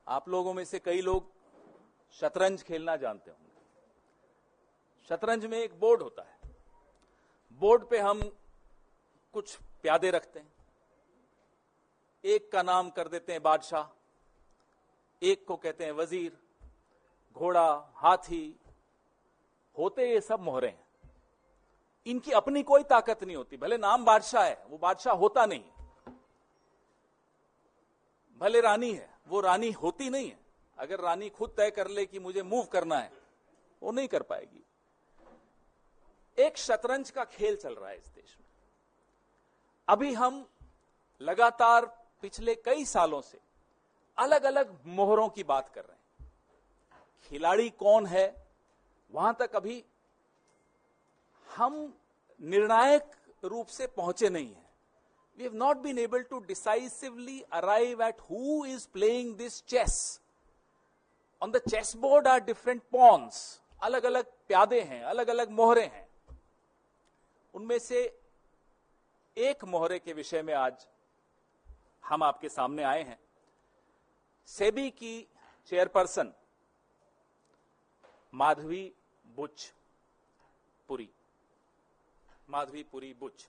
आप लोगों में से कई लोग शतरंज खेलना जानते होंगे। शतरंज में एक बोर्ड होता है, बोर्ड पे हम कुछ प्यादे रखते हैं, एक का नाम कर देते हैं बादशाह, एक को कहते हैं वजीर, घोड़ा, हाथी, होते ये सब मोहरे हैं। इनकी अपनी कोई ताकत नहीं होती, भले नाम बादशाह है वो बादशाह होता नहीं है, भले रानी है वो रानी होती नहीं है। अगर रानी खुद तय कर ले कि मुझे मूव करना है, वो नहीं कर पाएगी। एक शतरंज का खेल चल रहा है इस देश में। अभी हम लगातार पिछले कई सालों से अलग अलग मोहरों की बात कर रहे हैं। खिलाड़ी कौन है वहां तक अभी हम निर्णायक रूप से पहुंचे नहीं हैं। We have not been able to decisively arrive at who is playing this chess. On the chessboard are different pawns. अलग अलग प्यादे हैं, अलग अलग मोहरे हैं। उनमें से एक मोहरे के विषय में आज हम आपके सामने आए हैं। सेबी की चेयरपर्सन माधवी पुरी बुच,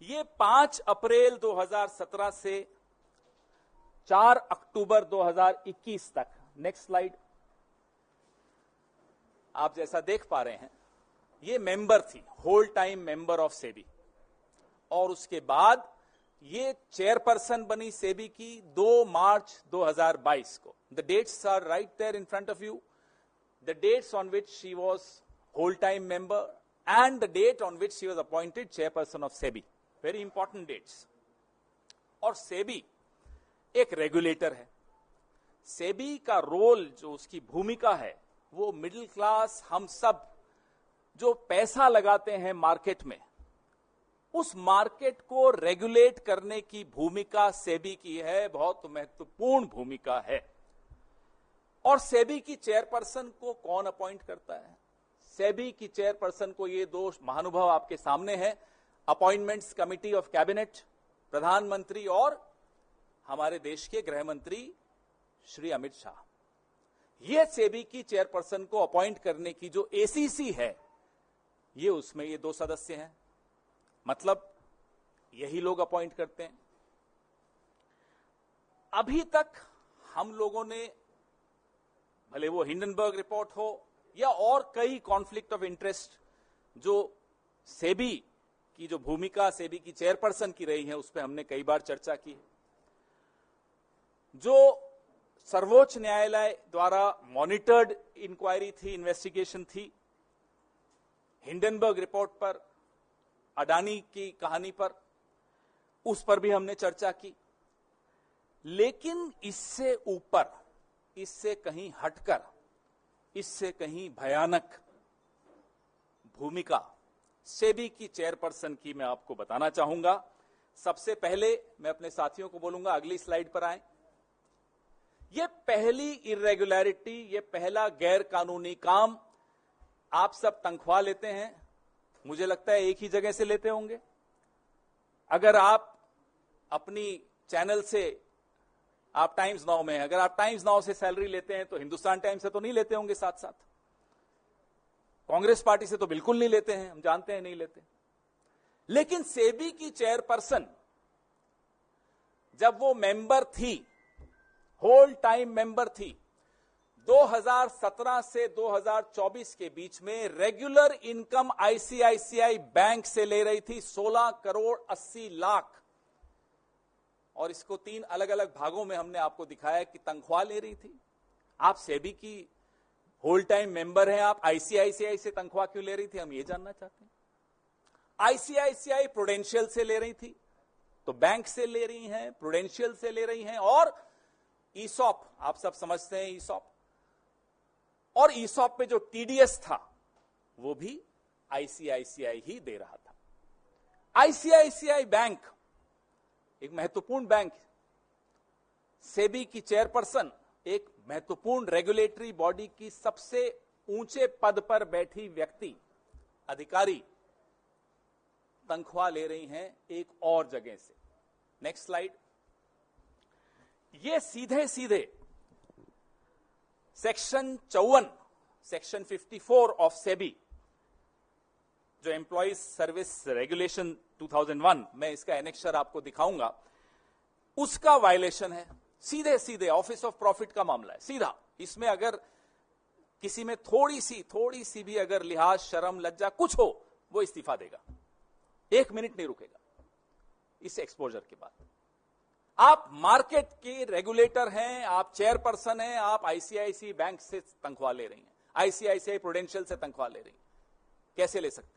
ये 5 अप्रैल 2017 से 4 अक्टूबर 2021 तक, नेक्स्ट स्लाइड, आप जैसा देख पा रहे हैं, ये मेंबर थी, whole time member of SEBI. और उसके बाद ये चेयरपर्सन बनी सेबी की 2 मार्च 2022 को। The dates are right there in front of you, the dates on which she was whole time member and the date on which she was appointed chairperson of SEBI. Very important dates. और सेबी एक regulator है। सेबी का role, जो उसकी भूमिका है, वो middle class, हम सब जो पैसा लगाते हैं मार्केट में, उस मार्केट को रेगुलेट करने की भूमिका सेबी की है, बहुत महत्वपूर्ण भूमिका है। और सेबी की चेयरपर्सन को कौन अपॉइंट करता है? सेबी की चेयरपर्सन को ये 2 महानुभाव आपके सामने हैं, अपॉइंटमेंट्स कमिटी ऑफ कैबिनेट, प्रधानमंत्री और हमारे देश के गृह मंत्री श्री अमित शाह। ये सेबी की चेयरपर्सन को अपॉइंट करने की जो एसीसी है, ये उसमें ये 2 सदस्य हैं, मतलब यही लोग अपॉइंट करते हैं। अभी तक हम लोगों ने, भले वो हिंडनबर्ग रिपोर्ट हो या और कई कॉन्फ्लिक्ट ऑफ इंटरेस्ट जो सेबी की जो भूमिका सेबी की चेयरपर्सन की रही है, उस पर हमने कई बार चर्चा की। जो सर्वोच्च न्यायालय द्वारा मॉनिटर्ड इंक्वायरी थी, इन्वेस्टिगेशन थी, हिंडनबर्ग रिपोर्ट पर, अडानी की कहानी पर, उस पर भी हमने चर्चा की। लेकिन इससे ऊपर, इससे कहीं हटकर, इससे कहीं भयानक भूमिका सेबी की चेयरपर्सन की मैं आपको बताना चाहूंगा। सबसे पहले मैं अपने साथियों को बोलूंगा, अगली स्लाइड पर आए। ये पहली इरेगुलरिटी, ये पहला गैर कानूनी काम, आप सब तनख्वाह लेते हैं, मुझे लगता है एक ही जगह से लेते होंगे। अगर आप अपनी चैनल से, आप टाइम्स नाउ में, अगर आप टाइम्स नाउ से सैलरी लेते हैं तो हिंदुस्तान टाइम्स से तो नहीं लेते होंगे, साथ साथ कांग्रेस पार्टी से तो बिल्कुल नहीं लेते हैं, हम जानते हैं नहीं लेते। लेकिन सेबी की चेयरपर्सन जब वो मेंबर थी, होल टाइम मेंबर थी, 2017 से 2024 के बीच में रेगुलर इनकम आईसीआईसीआई बैंक से ले रही थी 16 करोड़ 80 लाख। और इसको 3 अलग अलग भागों में हमने आपको दिखाया कि तनख्वाह ले रही थी। आप सेबी की होल टाइम मेंबर हैं, आप आईसीआईसीआई से तनख्वाह क्यों ले रही थी, हम ये जानना चाहते हैं। आईसीआईसीआई प्रूडेंशियल से ले रही थी, तो बैंक से ले रही हैं, प्रूडेंशियल से ले रही हैं, और ईसॉप, आप सब समझते हैं ईसॉप, और ईसॉप पे जो टीडीएस था वो भी आईसीआईसीआई ही दे रहा था। आईसीआईसीआई बैंक एक महत्वपूर्ण बैंक, सेबी की चेयरपर्सन एक महत्वपूर्ण रेगुलेटरी बॉडी की सबसे ऊंचे पद पर बैठी व्यक्ति, अधिकारी, तनख्वाह ले रही हैं एक और जगह से। Next slide. ये सीधे सीधे सेक्शन 54, सेक्शन 54 ऑफ सेबी, जो एम्प्लॉइज सर्विस रेगुलेशन 2001, मैं इसका एनेक्शर आपको दिखाऊंगा, उसका वायलेशन है। सीधे सीधे ऑफिस ऑफ प्रॉफिट का मामला है, सीधा। इसमें अगर किसी में थोड़ी सी भी अगर लिहाज, शर्म, लज्जा कुछ हो, वो इस्तीफा देगा, 1 मिनट नहीं रुकेगा इस एक्सपोजर के बाद। आप मार्केट के रेगुलेटर हैं, आप चेयरपर्सन हैं, आप आईसीआईसीआई बैंक से तनख्वाह ले रही हैं, आईसीआईसीआई प्रूडेंशियल से तनख्वाह ले रही हैं, कैसे ले सकते हैं?